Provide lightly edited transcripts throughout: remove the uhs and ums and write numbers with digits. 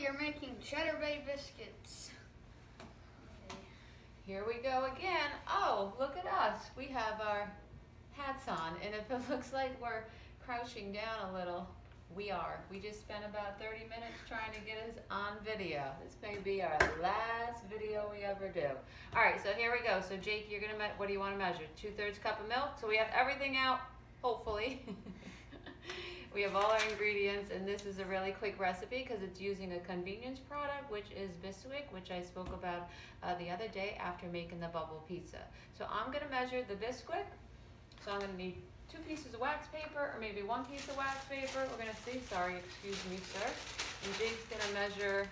we are making Cheddar Bay Biscuits. Here we go again. Oh, look at us. We have our hats on, and if it looks like we're crouching down a little, we are. We just spent about 30 minutes trying to get us on video. This may be our last video we ever do. All right, so here we go. So Jake, you're gonna, what do you want to measure? 2/3 cup of milk. So we have everything out, hopefully. We have all our ingredients, and this is a really quick recipe because it's using a convenience product, which is Bisquick, which I spoke about the other day after making the bubble pizza. So I'm gonna measure the Bisquick. So I'm gonna need 2 pieces of wax paper, or maybe 1 piece of wax paper. We're gonna see, sorry, excuse me, sir. And Jake's gonna measure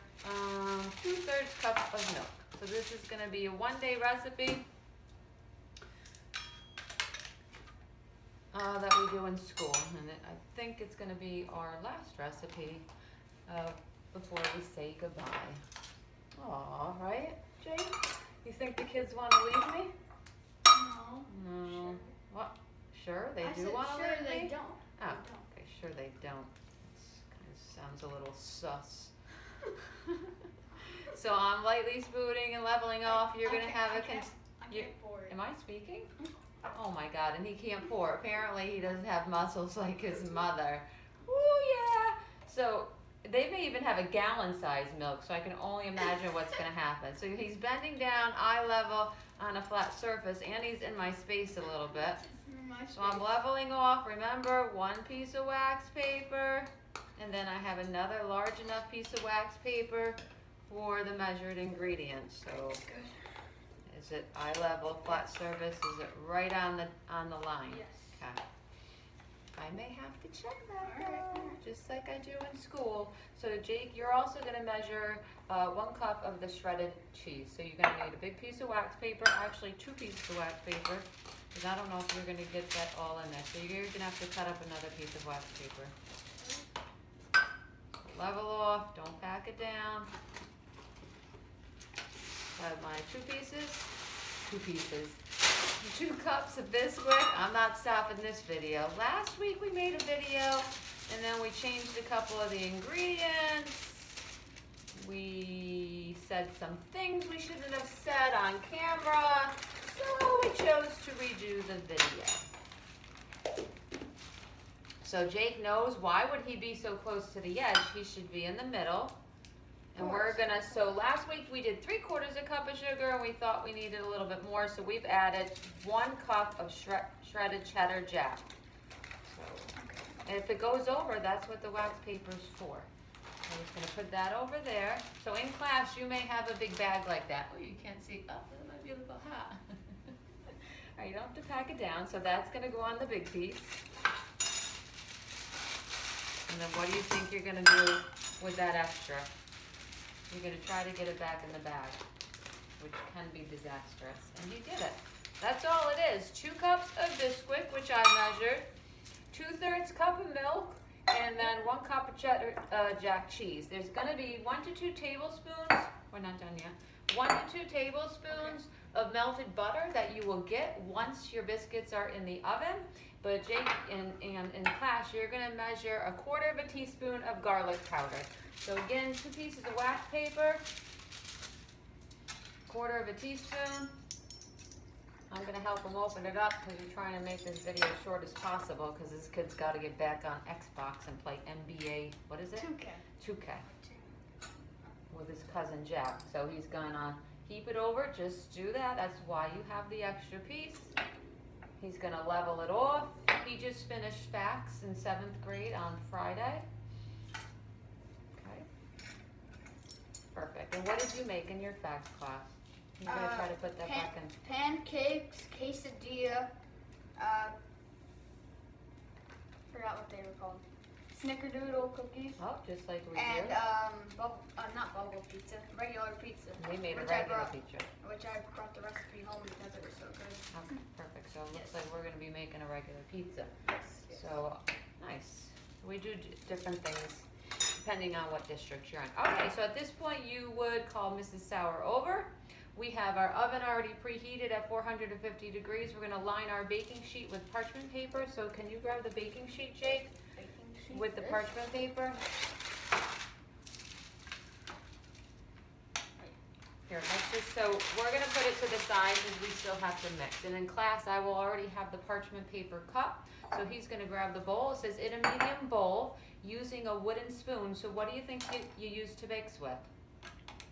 2/3 cup of milk. So this is gonna be a 1-day recipe that we do in school. And I think it's gonna be our last recipe before we say goodbye. Aw, right, Jake? You think the kids wanna leave me? No. No. Sure. What? Sure, they I do said want to sure leave they me? don't. Oh, They don't. okay, sure they don't. It kind of sounds a little sus. So I'm lightly spooning and leveling off. You're going to have a... I can't pour it. Am I speaking? Oh my God, and he can't pour. Apparently he doesn't have muscles like his mother. Ooh, yeah. So they may even have a gallon-sized milk, so I can only imagine what's going to happen. So he's bending down, eye level, on a flat surface, and he's in my space a little bit. So I'm leveling off. Remember, 1 piece of wax paper, and then I have another large enough piece of wax paper for the measured ingredients. So is it eye level, flat surface? Is it right on the line? Yes. Okay. I may have to check that though, just like I do in school. So Jake, you're also going to measure 1 cup of the shredded cheese. So you're going to need a big piece of wax paper, actually 2 pieces of wax paper, because I don't know if you're going to get that all in there. So you're going to have to cut up another piece of wax paper. Level off, don't pack it down. Have my 2 pieces. 2 cups of Bisquick. I'm not stopping this video. Last week we made a video and then we changed a couple of the ingredients. We said some things we shouldn't have said on camera, so we chose to redo the video. So Jake knows, why would he be so close to the edge? He should be in the middle. And we're gonna, so last week we did 3/4 cup of sugar and we thought we needed a little bit more, so we've added 1 cup of shredded cheddar jack. So, and if it goes over, that's what the wax paper's for. I'm just gonna put that over there. So in class, you may have a big bag like that. Oh, you can't see, oh, that might be a little hot. All right, you don't have to pack it down, so that's gonna go on the big piece. And then what do you think you're gonna do with that extra? You're going to try to get it back in the bag, which can be disastrous. And he did it. That's all it is. 2 cups of Bisquick, which I measured, 2/3 cup of milk, and then 1 cup of cheddar jack cheese. There's going to be 1 to 2 tablespoons, we're not done yet, 1 to 2 tablespoons of melted butter that you will get once your biscuits are in the oven. But Jake, in class, you're going to measure 1/4 teaspoon of garlic powder. So again, 2 pieces of wax paper, 1/4 teaspoon. I'm going to help him open it up because we're trying to make this video as short as possible because this kid's got to get back on Xbox and play NBA, what is it? 2K. With his cousin Jack. So he's going to keep it over, just do that. That's why you have the extra piece. He's going to level it off. He just finished facts in 7th grade on Friday. Perfect. And what did you make in your facts class? You're going to try to put that back in. Pancakes, quesadilla, forgot what they were called. Snickerdoodle cookies. Oh, just like we and, did. not bubble pizza, regular pizza. We made a regular pizza. Which I brought the recipe home because it was so good. Okay, perfect. So it looks like we're going to be making a regular pizza. Yes. So, nice. We do different things depending on what district you're in. Okay, so at this point you would call Mrs. Sauer over. We have our oven already preheated at 450 degrees. We're going to line our baking sheet with parchment paper. So can you grab the baking sheet, Jake? With the parchment paper. So we're gonna put it to the side because we still have to mix. And in class, I will already have the parchment paper cup. So he's gonna grab the bowl. It says in a medium bowl using a wooden spoon. So what do you think you use to mix with?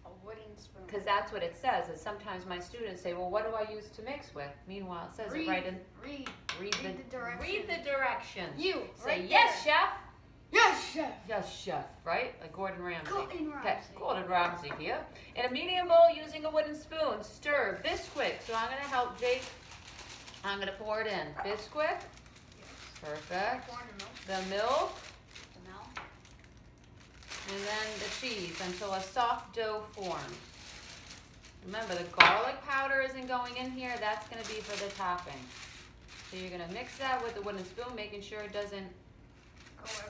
A wooden spoon. Because that's what it says. And sometimes my students say, well, what do I use to mix with? Meanwhile, it says it right in. Read the directions. Read the directions. You. Say right yes, there. chef. Yes, chef. Yes, chef. Right? Like Gordon Ramsay. Gordon Okay, Ramsay. Gordon Ramsay here. In a medium bowl using a wooden spoon, stir Bisquick. So I'm going to help Jake. I'm going to pour it in. Bisquick. Perfect. Pour in the milk. The milk. The milk. And then the cheese until a soft dough forms. Remember, the garlic powder isn't going in here. That's going to be for the topping. So you're going to mix that with the wooden spoon, making sure it doesn't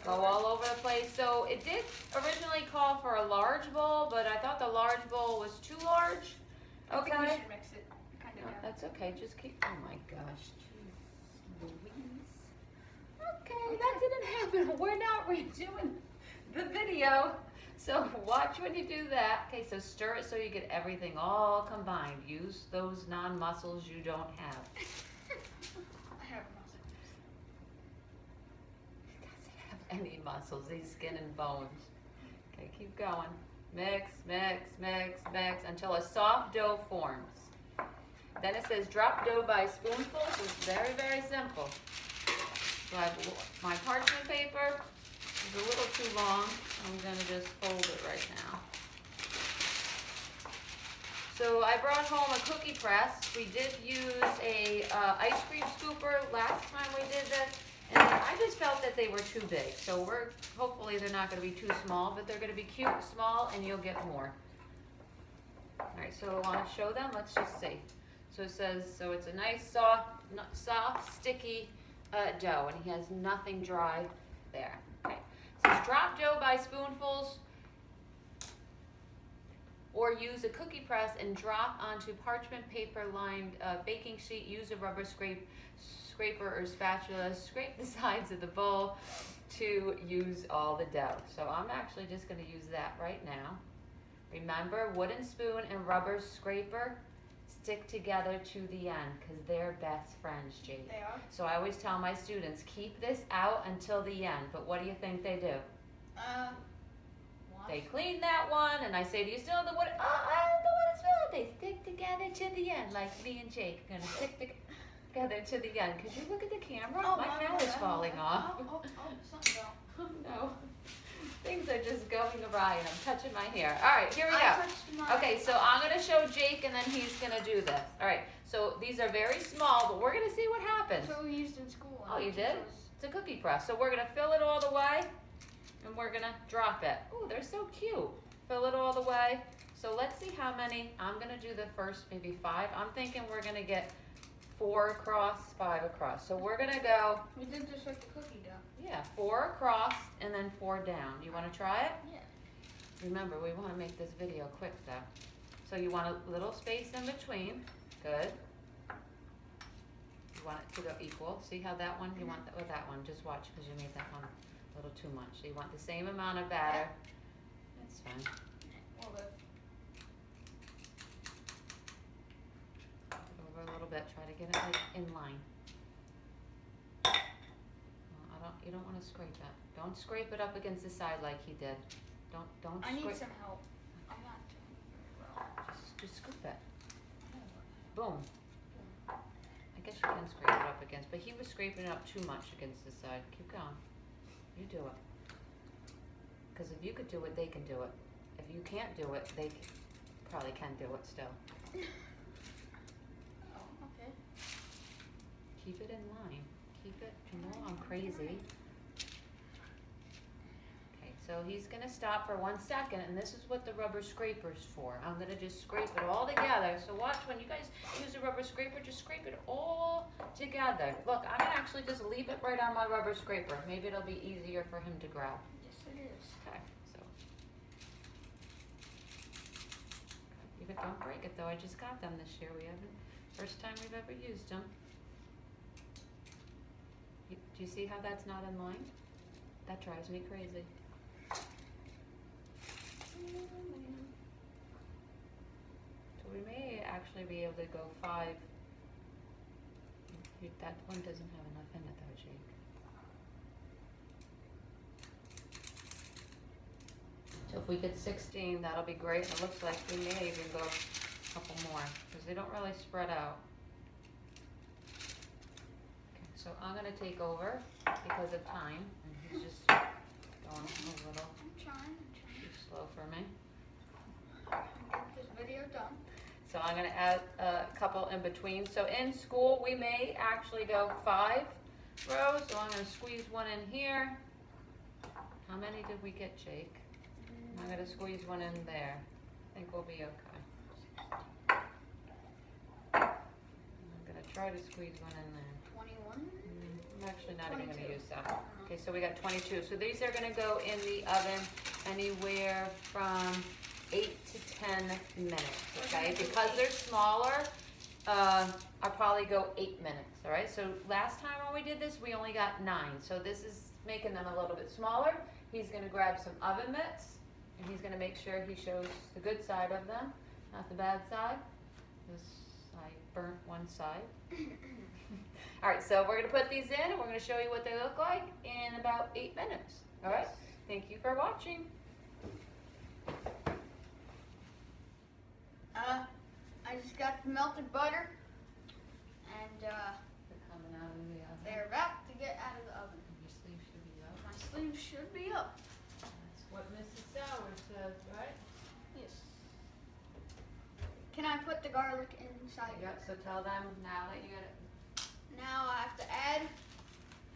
go all over the place. So it did originally call for a large bowl, but I thought the large bowl was too large. I think we Okay. should mix it. Kind No, of. that's okay. Just keep. Oh my gosh. Jeez Louise. Okay, that didn't happen. We're not redoing the video. So watch when you do that. Okay, so stir it so you get everything all combined. Use those non-muscles you don't have. I have muscles. He doesn't have any muscles. He's skin and bones. Okay, keep going. Mix, mix, mix, mix until a soft dough forms. Then it says drop dough by spoonfuls. So it's very, very simple. So I have my parchment paper. It's a little too long. I'm going to just fold it right now. So I brought home a cookie press. We did use a ice cream scooper last time we did this. And I just felt that they were too big. So hopefully they're not going to be too small, but they're going to be cute, small, and you'll get more. All right, so I want to show them. Let's just see. So it says, so it's a nice, soft, sticky dough, and he has nothing dry there. Okay. It says drop dough by spoonfuls, or use a cookie press and drop onto parchment paper lined baking sheet. Use a rubber scraper or spatula. Scrape the sides of the bowl to use all the dough. So I'm actually just going to use that right now. Remember, wooden spoon and rubber scraper stick together to the end because they're best friends, Jake. They are? So I always tell my students, keep this out until the end. But what do you think they do? Wash. They clean that one, and I say, do you still have the wooden? Oh, I have the wooden spoon. They stick together to the end, like me and Jake are gonna stick together to the end. Could you look at the camera? Oh, My hat is falling off. Oh, something fell. Oh no. Things are just going awry and I'm touching my hair. All right, here we I go. touched mine. Okay, so I'm going to show Jake and then he's going to do this. All right, so these are very small, but we're going to see what happens. That's what we used in school. Oh, you did? It's a cookie press. So we're going to fill it all the way and we're going to drop it. Ooh, they're so cute. Fill it all the way. So let's see how many. I'm going to do the first maybe 5. I'm thinking we're going to get 4 across, 5 across. So we're going to go. We did just like the cookie dough. Yeah, 4 across and then 4 down. You want to try it? Yeah. Remember, we want to make this video quick though. So you want a little space in between. Good. You want it to go equal. See how that one, you want that with that one. Just watch because you made that one a little too much. So you want the same amount of batter. That's fine. Well, the Over a little bit. Try to get it like in line. You don't want to scrape that. Don't scrape it up against the side like he did. Don't I need scrape. some help. I'm not doing very well. Just scoop it. Boom. I guess you can scrape it up against, but he was scraping it up too much against the side. Keep going. You do it. Because if you could do it, they can do it. If you can't do it, they probably can do it still. Oh, okay. Keep it in line. Keep it. You know I'm crazy. Okay, so he's gonna stop for 1 second, and this is what the rubber scraper's for. I'm gonna just scrape it all together. So watch when you guys use a rubber scraper, just scrape it all together. Look, I'm gonna actually just leave it right on my rubber scraper. Maybe it'll be easier for him to grab. Yes, it is. Okay, so. You don't break it though. I just got them this year. First time we've ever used them. Do you see how that's not in line? That drives me crazy. That's what we made. be able to go 5. That one doesn't have enough in it though, Jake. So if we get 16, that'll be great. And it looks like we may even go a couple more because they don't really spread out. Okay, so I'm gonna take over because of time. And he's just going a little I'm trying. too slow for me. Get this video done. So I'm gonna add a couple in between. So in school, we may actually go 5 rows. So I'm gonna squeeze one in here. How many did we get, Jake? I'm gonna squeeze one in there. I think we'll be okay. I'm gonna try to squeeze one in there. 21. I'm actually not even 22. gonna use that. Okay, so we got 22. So these are gonna go in the oven anywhere from 8 to 10 minutes, okay? Because they're smaller, I'll probably go 8 minutes, all right? So last time when we did this, we only got 9. So this is making them a little bit smaller. He's gonna grab some oven mitts, and he's gonna make sure he shows the good side of them, not the bad side. This, I burnt one side. All right, so we're gonna put these in, and we're gonna show you what they look like in about 8 minutes, all right? Thank you for watching. I just got the melted butter, and They're coming out of the oven. they're about to get out of the oven. Your sleeve should be up. My sleeve should be up. That's what Mrs. Sauer says, right? Yes. Can I put the garlic inside? Yeah, so tell them now that you got it. Now I have to add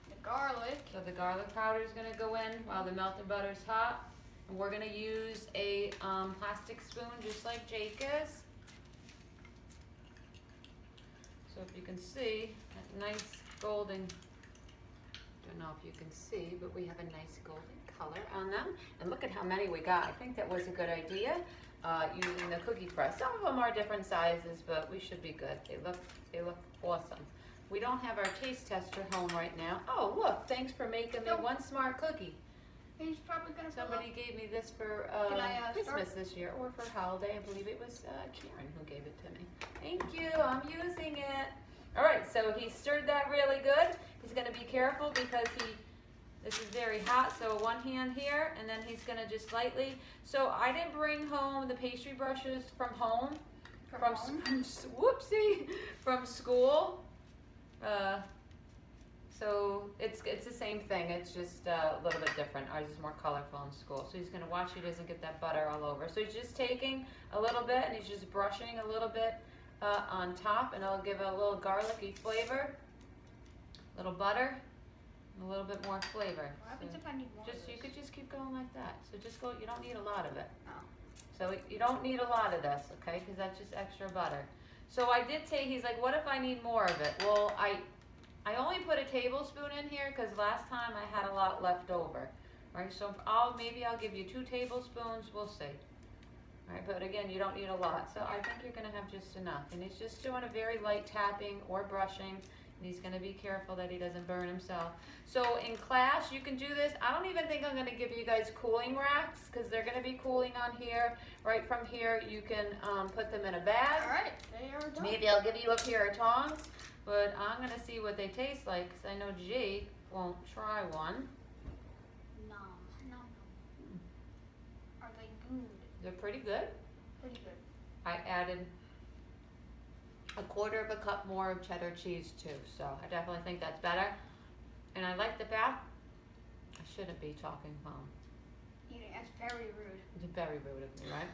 the garlic. So the garlic powder is gonna go in while the melted butter's hot. And we're gonna use a plastic spoon just like Jake is. So if you can see, that nice golden, don't know if you can see, but we have a nice golden color on them. And look at how many we got. I think that was a good idea, using the cookie press. Some of them are different sizes, but we should be good. They look awesome. We don't have our taste tester home right now. Oh, look, thanks for making me one smart cookie. He's probably gonna Somebody gave me this for Can I, Christmas this year, or for holiday. I believe it was Karen who gave it to me. Thank you, I'm using it. All right, so he stirred that really good. He's gonna be careful because this is very hot, so one hand here, and then he's gonna just lightly. So I didn't bring home the pastry brushes from home, whoopsie, from school. So it's the same thing, it's just a little bit different. Ours is more colorful in school. So he's gonna watch he doesn't get that butter all over. So he's just taking a little bit and he's just brushing a little bit on top, and it'll give it a little garlicky flavor, little butter, and a little bit more flavor. What happens if I need more? You could just keep going like that. So just go, you don't need a lot of it. Oh. So you don't need a lot of this, okay? Because that's just extra butter. So I did say, he's like, what if I need more of it? Well, I only put a tablespoon in here because last time I had a lot left over. Right, so maybe I'll give you 2 tablespoons, we'll see. All right, but again, you don't need a lot. So I think you're gonna have just enough. And he's just doing a very light tapping or brushing. And he's gonna be careful that he doesn't burn himself. So in class, you can do this. I don't even think I'm gonna give you guys cooling racks because they're gonna be cooling on here. Right from here, you can put them in a bag. All right, they are done. Maybe I'll give you a pair of tongs, but I'm gonna see what they taste like because I know Jake won't try one. No. Are they good? They're pretty good. Pretty good. I added a 1/4 cup more of cheddar cheese too, so I definitely think that's better. And I like the back. I shouldn't be talking home. That's very rude. It's very rude of me, right?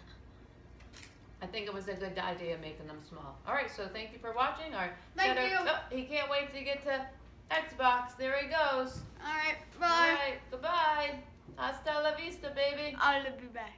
I think it was a good idea making them small. All right, so thank you for watching our Thank cheddar. you. Oh, he can't wait to get to Xbox. There he goes. All right, bye. All right, goodbye. Hasta la vista, baby. I'll be back.